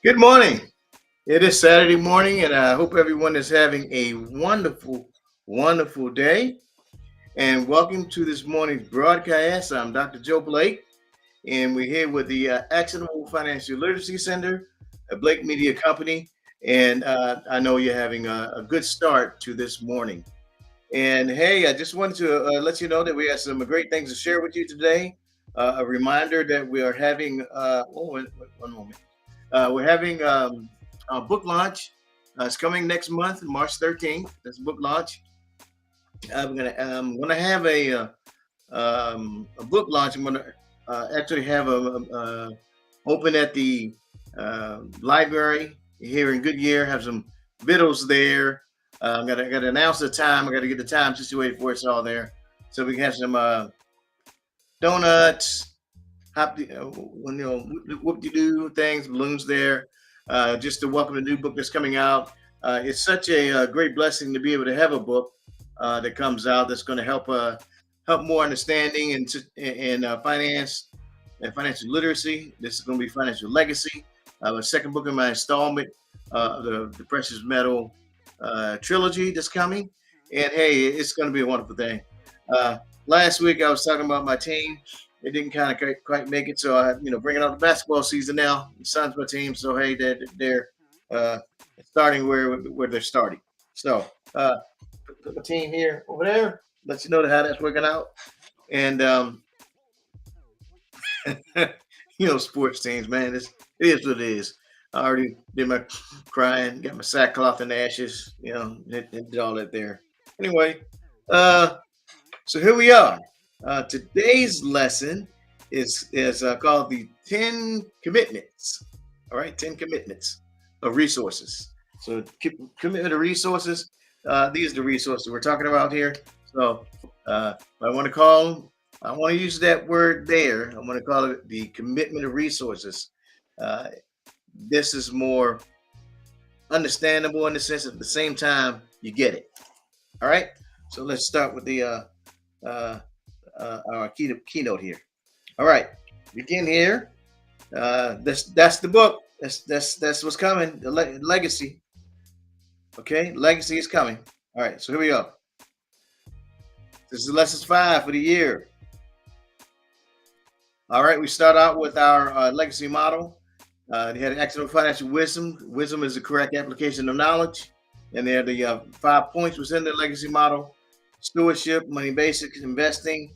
Good morning. It is Saturday morning, and I hope everyone is having a wonderful, wonderful day. And welcome to this morning's broadcast. I'm Dr. Joe Blake, and we're here with the Actionable Financial Literacy Center, a Blake Media Company. And I know you're having a good start to this morning. And hey, I just wanted to let you know that we have some great things to share with you today. A reminder that we are having, one moment. We're having a book launch. It's coming next month, March 13th. That's book launch. I'm gonna have a book launch. I'm gonna actually have a open at the library here in Goodyear. Have some vittles there. I gotta announce the time. I gotta get the time situated for it's all there, so we can have some donuts, hop, when whoop de doo things, balloons there, just to welcome the new book that's coming out. It's such a great blessing to be able to have a book that comes out that's going to help more understanding and finance and financial literacy. This is going to be financial legacy. The second book in my installment, the Precious Metal trilogy that's coming, and hey, it's going to be a wonderful thing. Uh, Last week I was talking about my team. They didn't kind of quite make it, so bringing out the basketball season now. The Suns, my team, so hey, they're uh, starting where they're starting. So put my team here over there. Let you know how that's working out. And sports teams, man, it is what it is. I already did my crying, got my sackcloth and ashes, did all that there. Anyway, uh, so here we are. Today's lesson is called the 10 commitments. All right, 10 commitments of resources. So commitment of resources. These are the resources we're talking about here. So I want to use that word there. I want to call it the commitment of resources. Uh, this is more understandable in the sense at the same time you get it. All right. So let's start with the our keynote here. All right, begin here. That's the book. That's what's coming. The legacy. Okay, legacy is coming. All right, so here we go. This is lesson 5 for the year. All right, we start out with our legacy model. They had accidental financial wisdom. Wisdom is the correct application of knowledge, and there are the 5 points within the legacy model: stewardship, money basics, investing,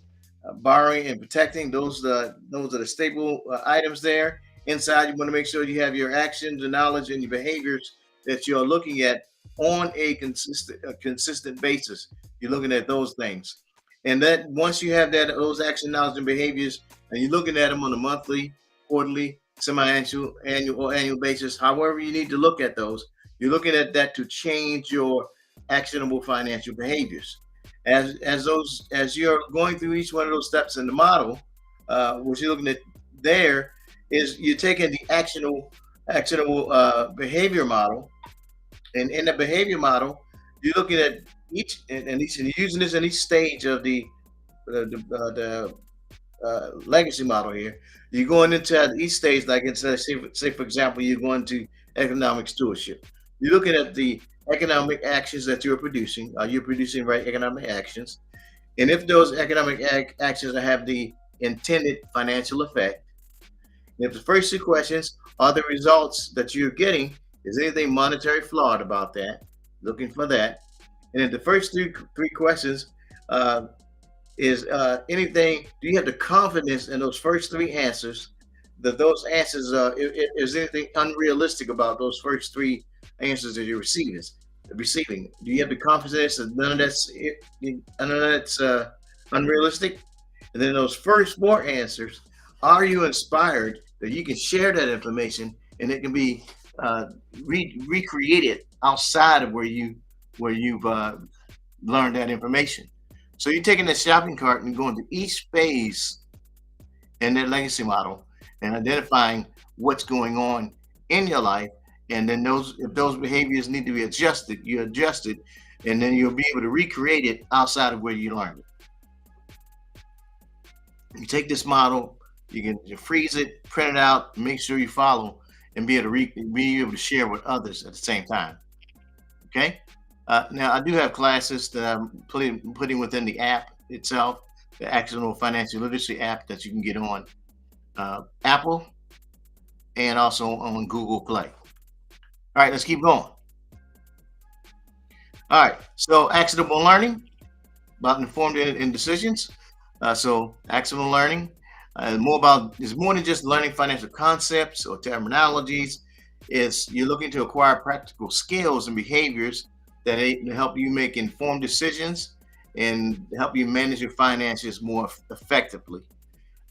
borrowing, and protecting. Those are the staple items there. Inside, you want to make sure you have your actions, and knowledge, and your behaviors that you're looking at on a consistent basis. You're looking at those things, and that once you have those action, knowledge, and behaviors, and you're looking at them on a monthly, quarterly, semi-annual, annual basis, however you need to look at those, you're looking at that to change your actionable financial behaviors. As you're going through each one of those steps in the model, what you're looking at there is you're taking the actionable behavior model, and in the behavior model, you're looking at and you're using this in each stage of the legacy model here. You're going into each stage, like say for example, you're going to economic stewardship. You're looking at the economic actions that you're producing. Are you producing right economic actions? And if those economic actions have the intended financial effect, if the first 2 questions are the results that you're getting, is anything monetary flawed about that? Looking for that. And if the first three questions is anything, do you have the confidence in those first 3 answers, that those answers, is anything unrealistic about those first 3 answers that you're receiving? Do you have the confidence that none of that's unrealistic? And then those first 4 answers, are you inspired that you can share that information and it can be recreated outside of where you've learned that information? So you're taking that shopping cart and going to each phase in their legacy model and identifying what's going on in your life. And then if those behaviors need to be adjusted, you adjust it, and then you'll be able to recreate it outside of where you learned it. You take this model, you can freeze it, print it out, make sure you follow, and be able to share with others at the same time. Okay. Now I do have classes that I'm putting within the app itself, the Actionable Financial Literacy app that you can get on Apple and also on Google Play. All right, let's keep going. All right, so actionable learning about informed in decisions. So actionable learning is more than just learning financial concepts or terminologies. Is you're looking to acquire practical skills and behaviors that help you make informed decisions and help you manage your finances more effectively.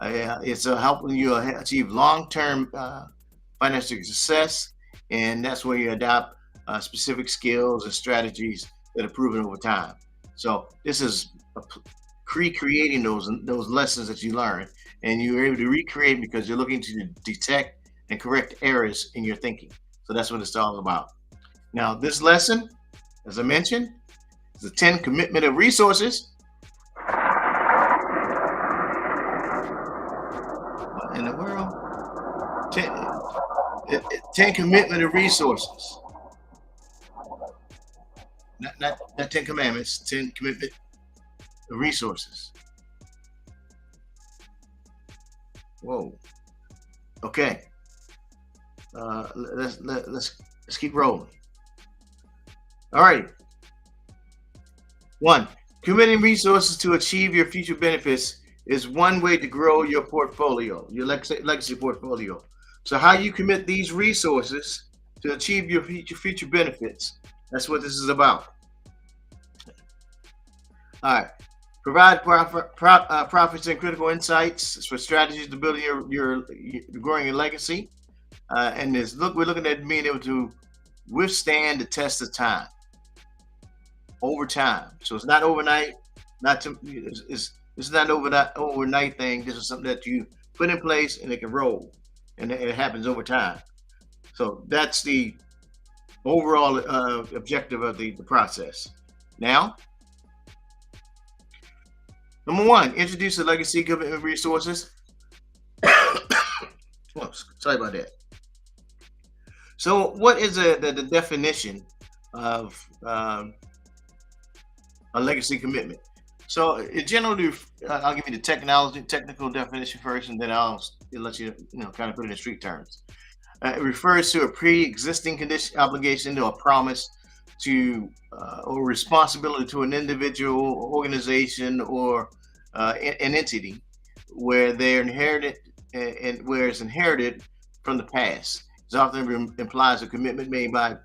It's helping you achieve long-term financial success, and that's where you adopt specific skills and strategies that are proven over time. So this is recreating those lessons that you learn, and you're able to recreate because you're looking to detect and correct errors in your thinking. So that's what it's all about. Now, this lesson, as I mentioned, is the 10 commitment of resources. What in the world? 10, 10 commitment of resources. Not 10 commandments, 10 commitment of resources. Whoa. Okay. Let's keep rolling. All right. One, committing resources to achieve your future benefits is one way to grow your portfolio, your legacy portfolio. So how you commit these resources to achieve your future benefits. That's what this is about. All right. Provide profits and critical insights for strategies to build your growing your legacy. And we're looking at being able to withstand the test of time over time. So it's not overnight. It's not overnight thing. This is something that you put in place and it can roll, and it happens over time. So that's the overall objective of the process. Now, number one, introduce the legacy commitment resources. Oh, sorry about that. So, what is the definition of a legacy commitment? So, it generally, I'll give you the technical definition first, and then I'll let you kind of put it in street terms. It refers to a pre-existing condition, obligation, or a promise to or responsibility to an individual, organization, or an entity where they're inherited and where it's inherited from the past. It often implies a commitment made by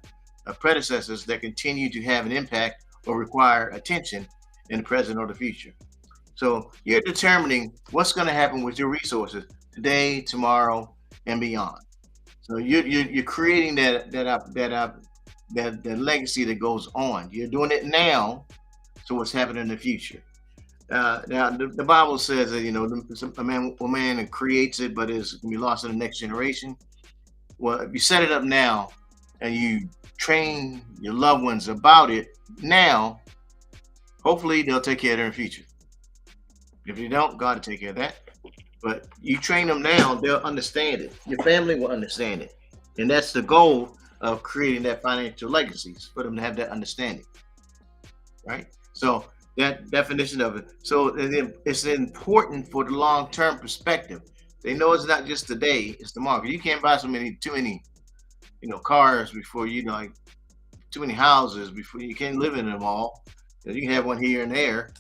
predecessors that continue to have an impact or require attention in the present or the future. So you're determining what's going to happen with your resources today, tomorrow, and beyond. So you're creating that legacy that goes on. You're doing it now, so what's happening in the future. Now the Bible says that a man creates it, but it's gonna be lost in the next generation. Well, if you set it up now and you train your loved ones about it now, hopefully they'll take care of it in the future. If you don't, God will take care of that. But you train them now, they'll understand it. Your family will understand it. And that's the goal of creating that financial legacies, for them to have that understanding. Right? So that definition of it. So it's important for the long-term perspective. They know it's not just today, it's tomorrow. You can't buy too many, cars before too many houses before you can't live in them all. You can have one here and there.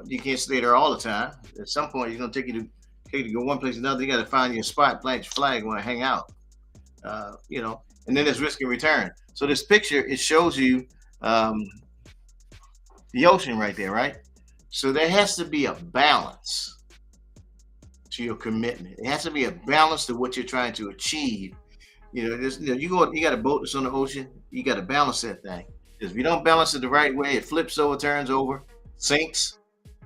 You can't stay there all the time. At some point, it's going to take you to go one place to another. You got to find your spot, plant your flag, want to hang out. And then there's risk and return. So this picture, it shows you the ocean right there, right? So there has to be a balance to your commitment. It has to be a balance to what you're trying to achieve. You got a boat that's on the ocean. You got to balance that thing. Because if you don't balance it the right way, it flips over, turns over, sinks.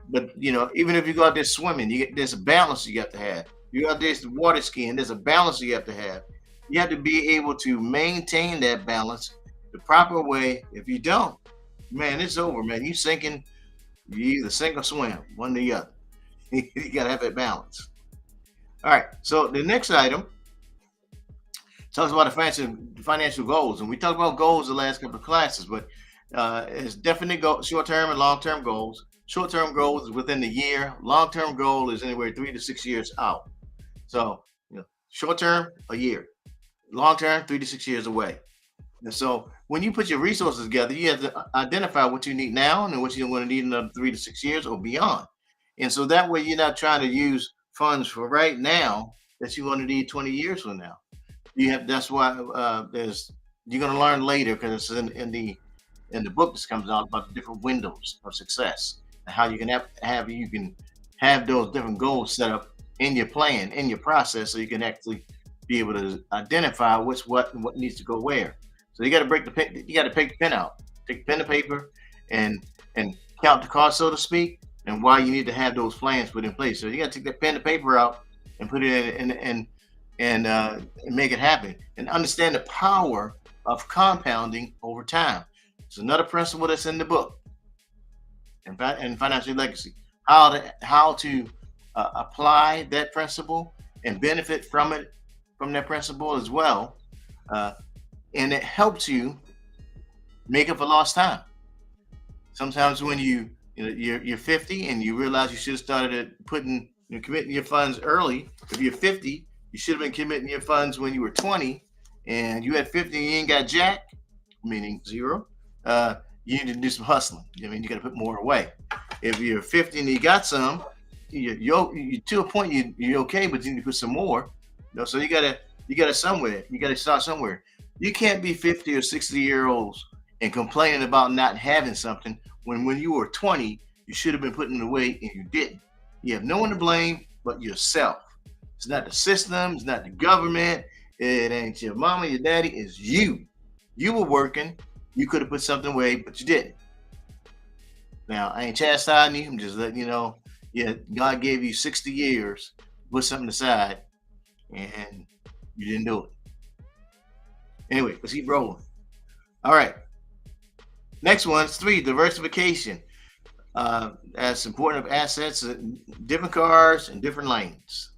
But even if you go out there swimming, there's a balance you got to have. You go out there water skiing, there's a balance you have to have. You have to be able to maintain that balance the proper way. If you don't, man, it's over, man. You sinking. You either sink or swim, one or the other. You got to have that balance. All right. So the next item, Talks about the financial goals, and we talked about goals the last couple of classes, but it's definite short term and long term goals. Short term goals is within the year. Long term goal is anywhere 3 to 6 years out. So, short term, a year. Long term, 3 to 6 years away. And so, when you put your resources together, you have to identify what you need now and what you're going to need in another 3 to 6 years or beyond. And so that way, you're not trying to use funds for right now that you're going to need 20 years from now. That's why there's you're going to learn later, because it's in the book that comes out about the different windows of success and how you can have those different goals set up in your plan, in your process, so you can actually be able to identify what's what and what needs to go where. So you got to break the pen. You got to take the pen out, take pen and paper, and count the cost, so to speak, and why you need to have those plans put in place. So you got to take that pen and paper out and put it in and make it happen, and understand the power of compounding over time. It's another principle that's in the book, and financial legacy. How to apply that principle and benefit from that principle as well, uh, and it helps you make up for lost time. Sometimes when you're 50 and you realize you should have started at committing your funds early. If you're 50, you should have been committing your funds when you were 20, and you had 50 and you ain't got jack, meaning zero. You need to do some hustling. I mean, you got to put more away. If you're 50 and you got some, you to a point you're okay, but you need to put some more. So you gotta start somewhere. You can't be 50 or 60 year olds and complaining about not having something when you were 20 you should have been putting it away and you didn't. You have no one to blame but yourself. It's not the system, it's not the government, it ain't your mama, your daddy, it's you. You were working, you could have put something away, but you didn't. Now, I ain't chastising you, I'm just letting you know, yeah, God gave you 60 years to put something aside, and you didn't do it. Anyway, let's keep rolling. All right. Next one's three, diversification. As important of assets, different cars and different lanes.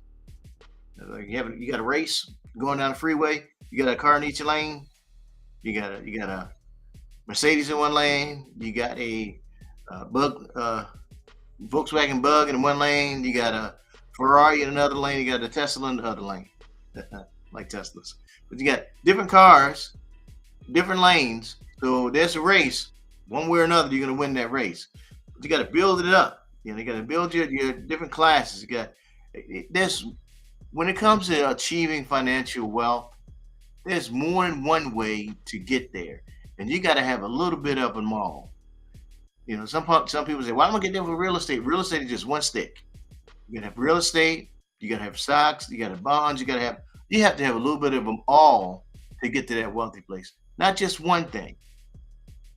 You got a race going down the freeway. You got a car in each lane. You got a Mercedes in one lane. You got a Volkswagen Bug in one lane. You got a Ferrari in another lane. You got a Tesla in the other lane, like Teslas. But you got different cars, different lanes. So there's a race. One way or another, you're gonna win that race. But you got to build it up. You got to build your different classes. There's when it comes to achieving financial wealth, there's more than one way to get there, and you got to have a little bit of them all. Some people say, "Well, I'm gonna get there with real estate." Real estate is just one stick. You gotta have real estate. You gotta have stocks. You gotta have bonds. You have to have a little bit of them all to get to that wealthy place. Not just one thing.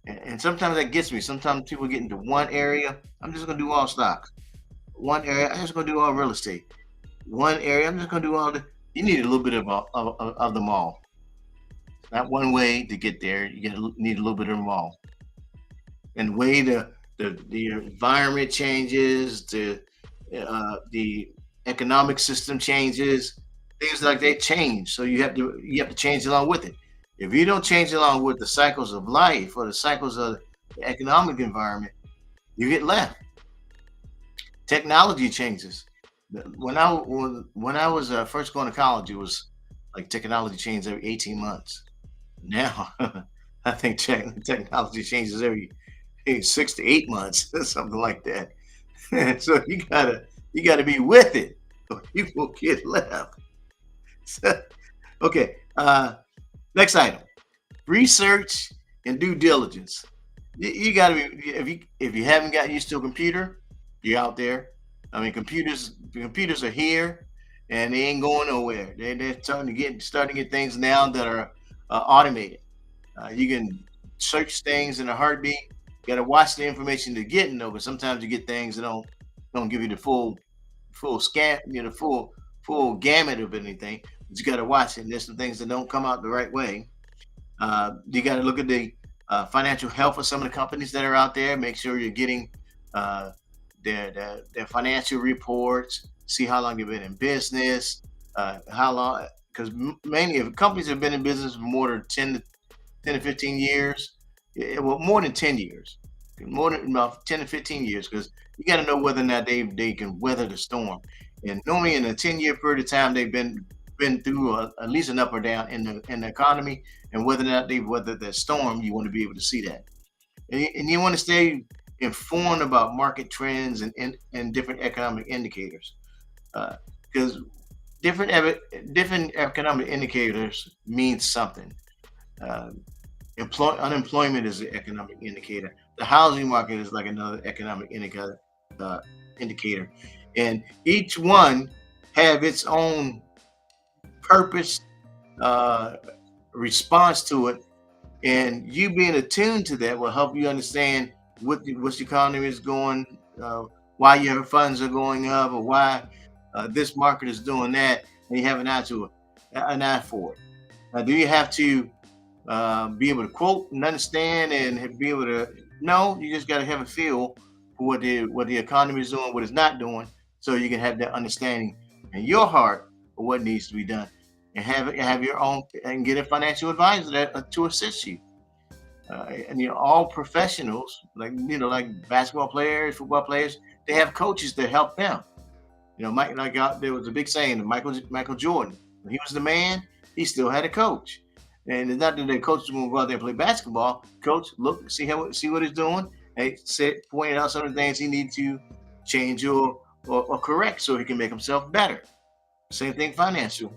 And sometimes that gets me. Sometimes people get into one area. I'm just gonna do all stocks. One area, I'm just gonna do all real estate. One area, I'm just gonna do all the. You need a little bit of them all. Not one way to get there. Need a little bit of them all. And the way the environment changes, the economic system changes, things like that change. So you have to change along with it. If you don't change along with the cycles of life or the cycles of the economic environment, you get left. Technology changes. When I was first going to college, it was like technology changed every 18 months. Now, I think technology changes every 6 to 8 months, something like that. So you gotta be with it, or you will get left. Okay. Next item: research and due diligence. You got to be if you haven't got used to a computer, you're out there. I mean, computers are here, and they ain't going nowhere. They're starting to get things now that are automated. You can search things in a heartbeat. You got to watch the information you're getting, though, but sometimes you get things that don't give you the full scan, full gamut of anything. But you got to watch it. And there's some things that don't come out the right way. You got to look at the financial health of some of the companies that are out there. Make sure you're getting uh, their financial reports. See how long they've been in business. How long because mainly if companies have been in business for more than 10 to 15 years, well, more than 10 years, more than about 10 to 15 years, because you got to know whether or not they can weather the storm. And normally in a 10-year period of time, they've been through at least an up or down in the economy, and whether or not they've weathered that storm, you want to be able to see that. And you want to stay informed about market trends and different economic indicators, because different economic indicators mean something. Uh, Unemployment is an economic indicator. The housing market is like another economic uh, indicator, and each one have its own purpose, uh, response to it, and you being attuned to that will help you understand what the economy is going, uh, why your funds are going up, or why this market is doing that, and you have an eye for it. Now, do you have to be able to quote and understand and be able to? No, you just got to have a feel for what the economy is doing, what it's not doing, so you can have that understanding in your heart of what needs to be done, and have your own and get a financial advisor to assist you. And all professionals, like basketball players, football players, they have coaches that help them. Mike, like there was a big saying that Michael Jordan, when he was the man, he still had a coach. And it's not that the coach is going to go out there and play basketball. Coach, look, see what he's doing. Hey, pointed out some of the things he needs to change or correct so he can make himself better. Same thing, financial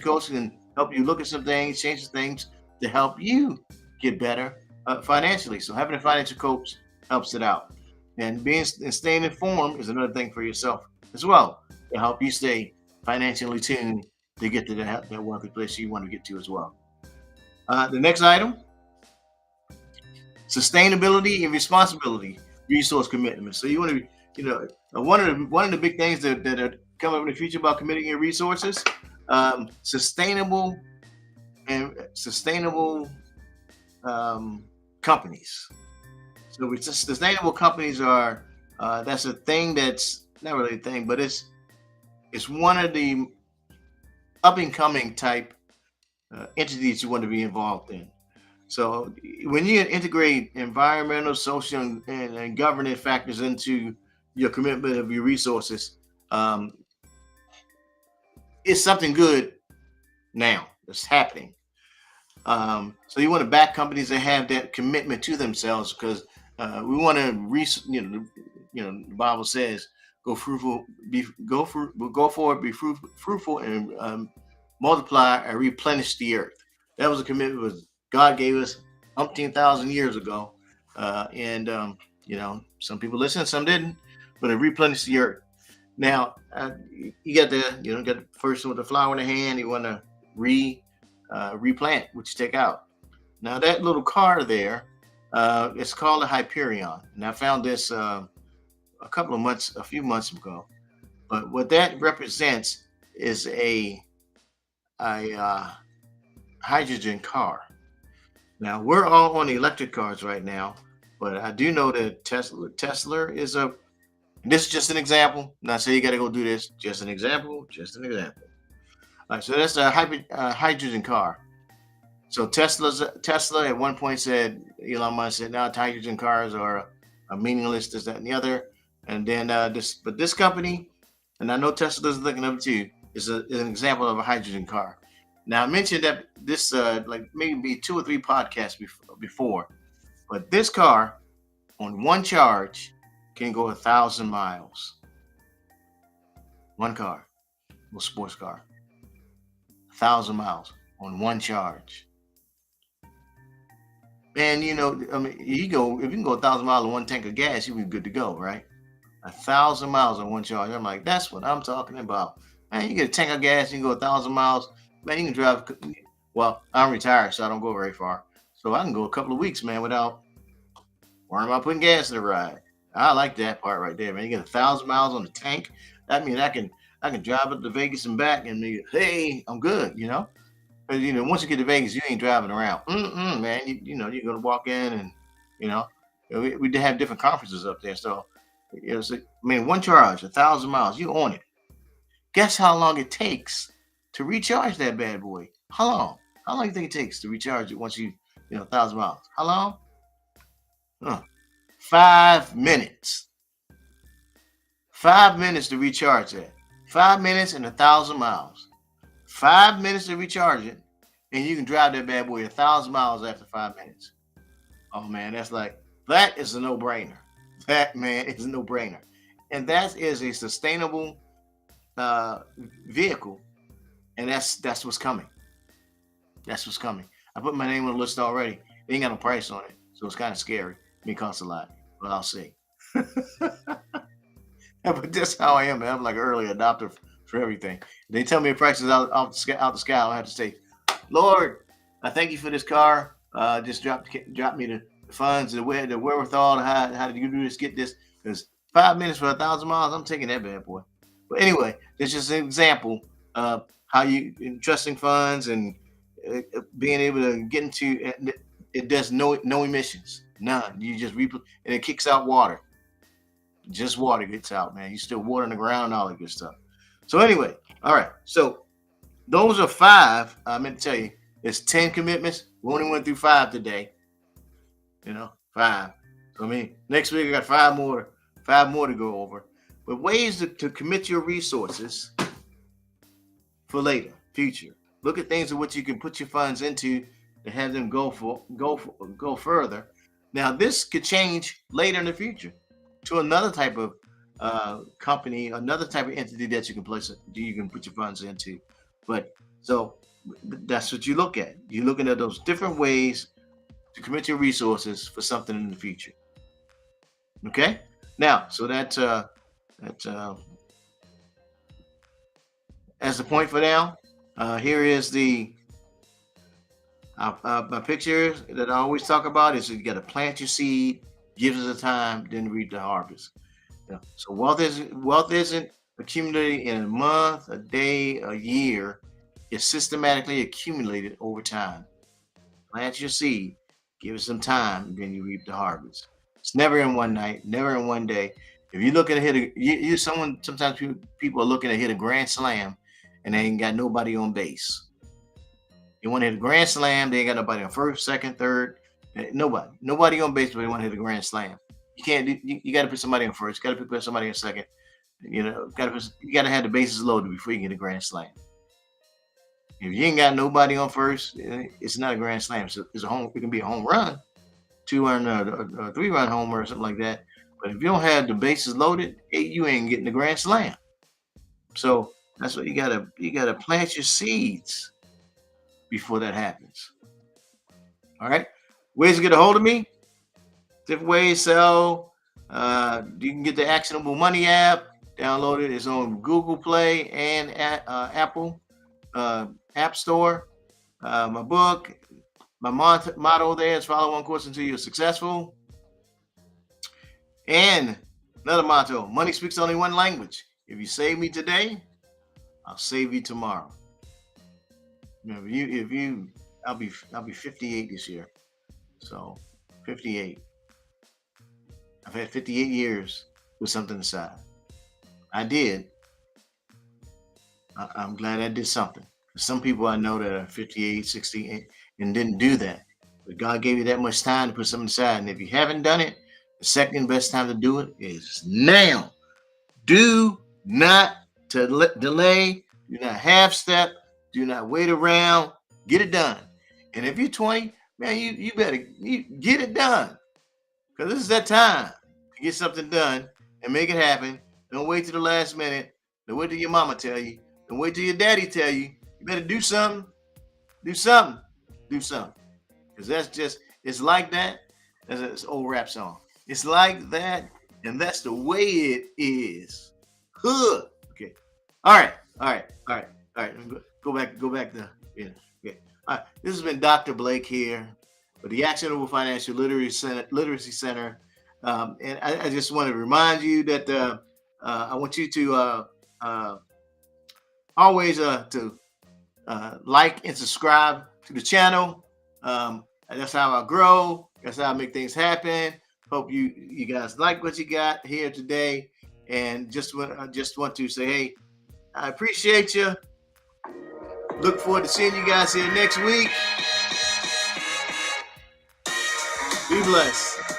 coach can help you look at some things, change some things to help you get better financially. So having a financial coach helps it out, and staying informed is another thing for yourself as well to help you stay financially tuned to get to that wealthy place you want to get to as well. The next item: sustainability and responsibility, resource commitment. So you want to, one of the big things that are coming up in the future about committing your resources, sustainable companies. So sustainable companies are that's a thing that's not really a thing, but it's one of the up and coming type entities you want to be involved in. So when you integrate environmental, social, and governance factors into your commitment of your resources, um, it's something good now that's happening. So you want to back companies that have that commitment to themselves, because we want to, the Bible says, go forward, be fruitful, and multiply and replenish the earth. That was a commitment was God gave us umpteen thousand years ago, and some people listened, some didn't, but it replenished the earth. Now you got the person with the flower in the hand. You want to replant what you take out. Now that little car there, it's called a Hyperion, and I found this a few months ago. But what that represents is a hydrogen car. Now we're all on electric cars right now, but I do know that Tesla is a. This is just an example. Not say you got to go do this. Just an example. Just an example. All right, so that's a hydrogen car. So Tesla at one point said, Elon Musk said, now hydrogen cars are meaningless, this, that, and the other. And then this company, and I know Tesla's looking up too, is an example of a hydrogen car. Now I mentioned that this like maybe 2 or 3 podcasts before, but this car on one charge can go 1,000 miles. One car, a sports car, 1,000 miles on one charge. And I mean, if you can go 1,000 miles on one tank of gas, you'll be good to go, right? 1,000 miles on one charge. I'm like, that's what I'm talking about. Man, you get a tank of gas, you can go 1,000 miles. Man, you can drive. Well, I'm retired, so I don't go very far. So I can go a couple of weeks, man, without worrying about putting gas in the ride. I like that part right there, man. You get 1,000 miles on the tank. That means I can drive up to Vegas and back, and hey, I'm good, Because once you get to Vegas, you ain't driving around. Man, you're gonna walk in, and we did have different conferences up there. So one charge, 1,000 miles, you own it. Guess how long it takes to recharge that bad boy. How long? How long do you think it takes to recharge it once you 1,000 miles? How long? Huh. 5 minutes. 5 minutes to recharge that. 5 minutes and 1,000 miles. 5 minutes to recharge it, and you can drive that bad boy 1,000 miles after 5 minutes. Oh man, that is a no-brainer. That man is a no-brainer, and that is a sustainable uh, vehicle, and that's what's coming. That's what's coming. I put my name on the list already. They ain't got no price on it, so it's kind of scary. It may cost a lot, but I'll see. But that's how I am, man. I'm like an early adopter for everything. They tell me the price is out the sky. I have to say, Lord, I thank you for this car. Just drop me the funds, the wherewithal. How did you do this? Get this? Because 5 minutes for 1,000 miles, I'm taking that bad boy. But anyway, it's just an example of how you entrusting funds and being able to get into it. It does no emissions, none. You just and it kicks out water. Just water gets out, man. You still water in the ground, all that good stuff. So anyway, all right. So those are five. I meant to tell you, it's 10 commitments. We only went through five today. Five. So I mean, next week I got five more to go over. But ways to commit your resources for later, future. Look at things in which you can put your funds into to have them go further. Now this could change later in the future to another type of company, another type of entity that you can put your funds into. But so that's what you look at. You're looking at those different ways to commit your resources for something in the future. Okay. Now, so that's the point for now. Here is my picture that I always talk about is you got to plant your seed, give it a time, then reap the harvest. So wealth isn't accumulated in a month, a day, a year. It's systematically accumulated over time. Plant your seed, give it some time, then you reap the harvest. It's never in one night, never in one day. If you're looking to sometimes people are looking to hit a grand slam and they ain't got nobody on base. You want to hit a grand slam, they ain't got nobody on first, second, third. Nobody on base, but they want to hit a grand slam. You can't. You got to put somebody on first. You got to put somebody on second. You got to have the bases loaded before you get a grand slam. If you ain't got nobody on first, it's not a grand slam. So it's a home. It can be a home run, 2-run, a 3-run homer or something like that. But if you don't have the bases loaded, you ain't getting the grand slam. So that's what you gotta plant your seeds before that happens. All right. Ways to get a hold of me. Different ways. So you can get the Actionable Money app. Download it. It's on Google Play and Apple App Store. My book, my motto there is follow one course until you're successful. And another motto: money speaks only one language. If you save me today, I'll save you tomorrow. I'll be 58 this year. So 58. I've had 58 years with something aside. I did. I'm glad I did something. Some people I know that are 58, 60 and didn't do that. But God gave you that much time to put something aside. And if you haven't done it, the second best time to do it is now. Do not delay. Do not half step. Do not wait around. Get it done. And if you're 20, man, you better get it done. Because this is that time to get something done and make it happen. Don't wait till the last minute. Don't wait till your mama tell you. Don't wait till your daddy tell you. You better do something. Do something. Do something. Because it's like that. That's an old rap song. It's like that, and that's the way it is. Huh. Okay. All right. Go back to yeah. Okay. All right. This has been Dr. Blake here for the Actionable Financial Literacy Center. And I just want to remind you that I want you to always to like and subscribe to the channel. That's how I grow. That's how I make things happen. Hope you guys like what you got here today. And I just want to say, hey, I appreciate you. Look forward to seeing you guys here next week. Be blessed.